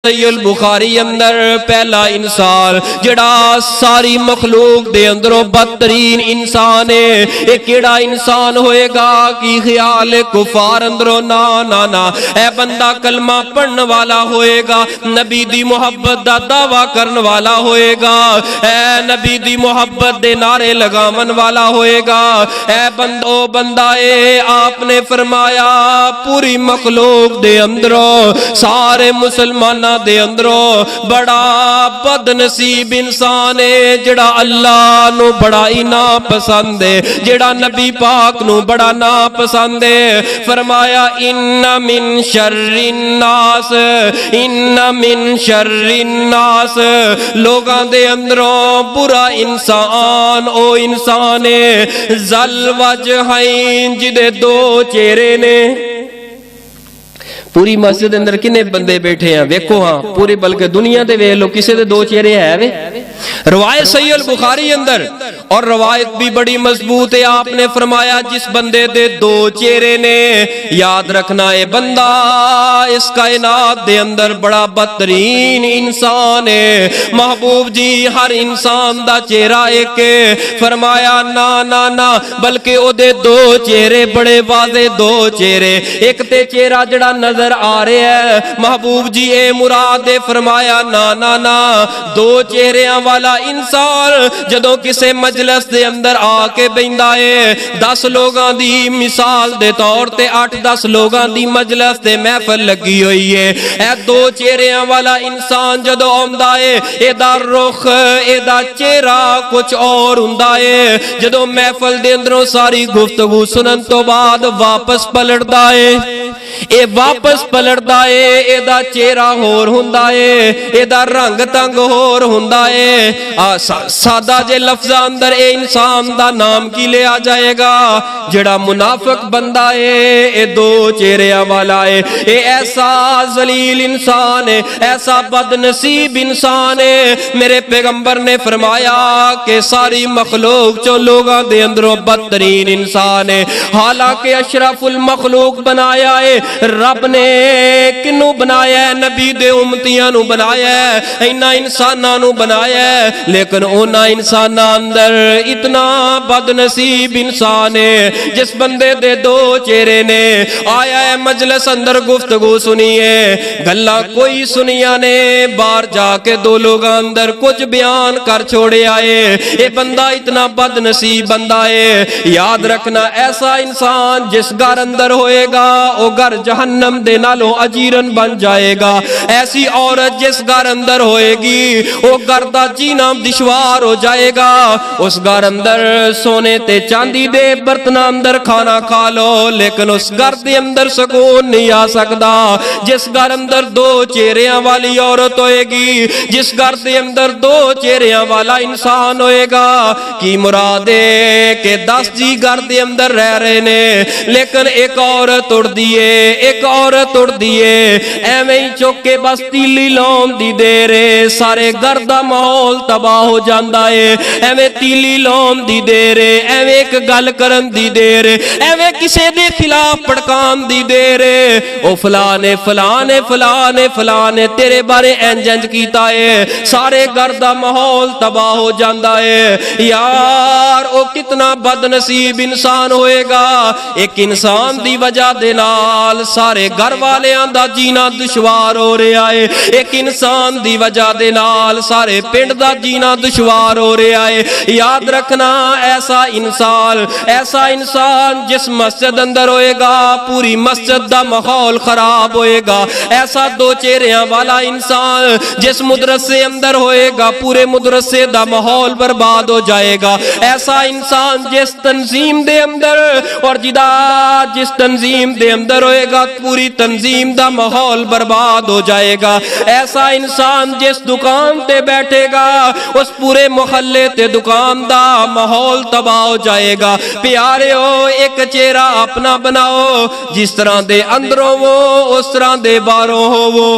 صحیح البخاری اندر پہلا انسان جڑا ساری مخلوق دے اندروں بدترین انسان ہے، یہ کیڑا انسان ہوئے گا کی خیال کفار اندروں نا اے بندہ کلمہ پڑھن والا ہوئے گا، نبی دی محبت دا دعویٰ کرن والا ہوئے گا، اے نبی دی محبت دے نعرے لگامن والا ہوئے گا، اے بندہ اے آپ نے فرمایا پوری مخلوق دے اندروں سارے مسلمان دے اندروں بڑا بد نصیب انسان ہے جڑا اللہ نو بڑا ہی ناپسند ہے، جڑا نبی پاک نو بڑا ناپسند ہے۔ فرمایا ان من شر الناس لوگاں دے اندروں برا انسان او انسان ہے ذل وجہین جدے دو چہرے نے۔ پوری مسجد اندر کنے بندے بیٹھے ہیں ویکھو ہاں پوری بلکہ دنیا دے ویکھ لو کسے دے دو چہرے ہے وے روایت صحیح البخاری اندر اور روایت بھی بڑی مضبوط ہے، آپ نے فرمایا جس بندے دے دو چہرے نے یاد رکھنا اے بندہ اس کائنات دے اندر بڑا بدترین انسان ہے۔ محبوب جی ہر انسان دا چہرہ ایک ہے، فرمایا نا بلکہ او دے دو چہرے بڑے واضح دو چہرے، ایک تے چہرہ جڑا نظر آ رہے ہیں محبوب جی اے مراد فرمایا نا دو چہریاں والا انسان جدوں کسے مجلس دے اندر آ کے بیندہ ہے 10 لوگاں دی مثال دے طور تے 8-10 لوگاں دی مجلس دے محفل لگی ہوئی ہے، اے دو چہریاں والا انسان جدوں آندا ہے اے دا رخ اے دا چہرہ کچھ اور ہوندا ہے، جدوں محفل دے اندروں ساری گفتگو سنن تو بعد واپس پلٹدا ہے اے واپس پلٹدا ہے اے دا چہرہ ہور ہوندا ہے اے دا رنگ تنگ ہور ہوندا ہے۔ سادہ جے لفظ اندر اے انسان دا نام کی لیا جائے گا جڑا منافق بندہ ہے اے دو چہریاں والا ہے، اے ایسا ذلیل انسان ہے ایسا بد نصیب انسان ہے۔ میرے پیغمبر نے فرمایا کہ ساری مخلوق جو لوگاں دے اندروں بدترین انسان ہے، حالانکہ اشرف المخلوق بنایا ہے رب نے کنو بنایا ہے نبی دے امتیاں نو بنایا ہے اینا انساناں نو بنایا ہے، لیکن اونا انساناں اندر اتنا بد نصیب انسان ہے جس بندے دے دو چہرے نے آیا ہے مجلس اندر گفتگو سنیے گلہ کوئی سنیا نے باہر جا کے دو لوگاں اندر کچھ بیان کر چھوڑے آئے، اے بندہ اتنا بد نصیب بندہ ہے۔ یاد رکھنا ایسا انسان جس گھر اندر ہوئے گا او گھر جہنم دے نالوں اجیرن بن جائے گا، ایسی عورت جس گھر اندر ہوئے گی وہ گھر دا جینا دشوار ہو جائے گا، اس گھر اندر سونے تے چاندی دے برتن اندر کھانا کھا لو لیکن اس گھر دے اندر سکون نہیں آ سکتا۔ جس گھر اندر دو چہریاں والی عورت ہوئے گی، جس گھر دے اندر دو چہریاں والا انسان ہوئے گا کی مراد ہے کہ 10 جی گھر دے اندر رہ رہے نے لیکن ایک عورت اڑ دیئے ایک عورت اڑ دیئے ایویں ہی چوکے بس تیلی لون دی دے رے سارے گھر دا ماحول تباہ ہو جاندا ہے، ایویں تیلی لون دی دے رے ایویں ایک گل کرن دی دے رے ایویں کسے دے خلاف پڑکان دی دے رے او فلانے تیرے بارے انج کیتا ہے سارے گھر دا ماحول تباہ ہو جاندا ہے۔ یار او کتنا بد نصیب انسان ہوئے گا، ایک انسان دی وجہ دے نال سارے گھر والیاں دا جینا دشوار ہو رہا ہے، ایک انسان دی وجہ دے نال سارے پنڈ دا جینا دشوار ہو رہا ہے۔ یاد رکھنا ایسا انسان جس مسجد اندر ہوئے گا پوری مسجد دا ماحول خراب ہوئے گا، ایسا دو چہریاں والا انسان جس مدرسے اندر ہوئے گا پورے مدرسے دا ماحول برباد ہو جائے گا، ایسا انسان جس تنظیم دے اندر اور جس تنظیم دے اندر ہوئے گا پوری تنظیم دا ماحول برباد ہو جائے گا، ایسا انسان جس دکان تے بیٹھے گا اس پورے محلے تے دکان دا ماحول تباہ ہو جائے گا۔ پیاریو ایک چہرہ اپنا بناؤ جس طرح دے اندروں وہ اس طرح دے باہروں ہو وہ۔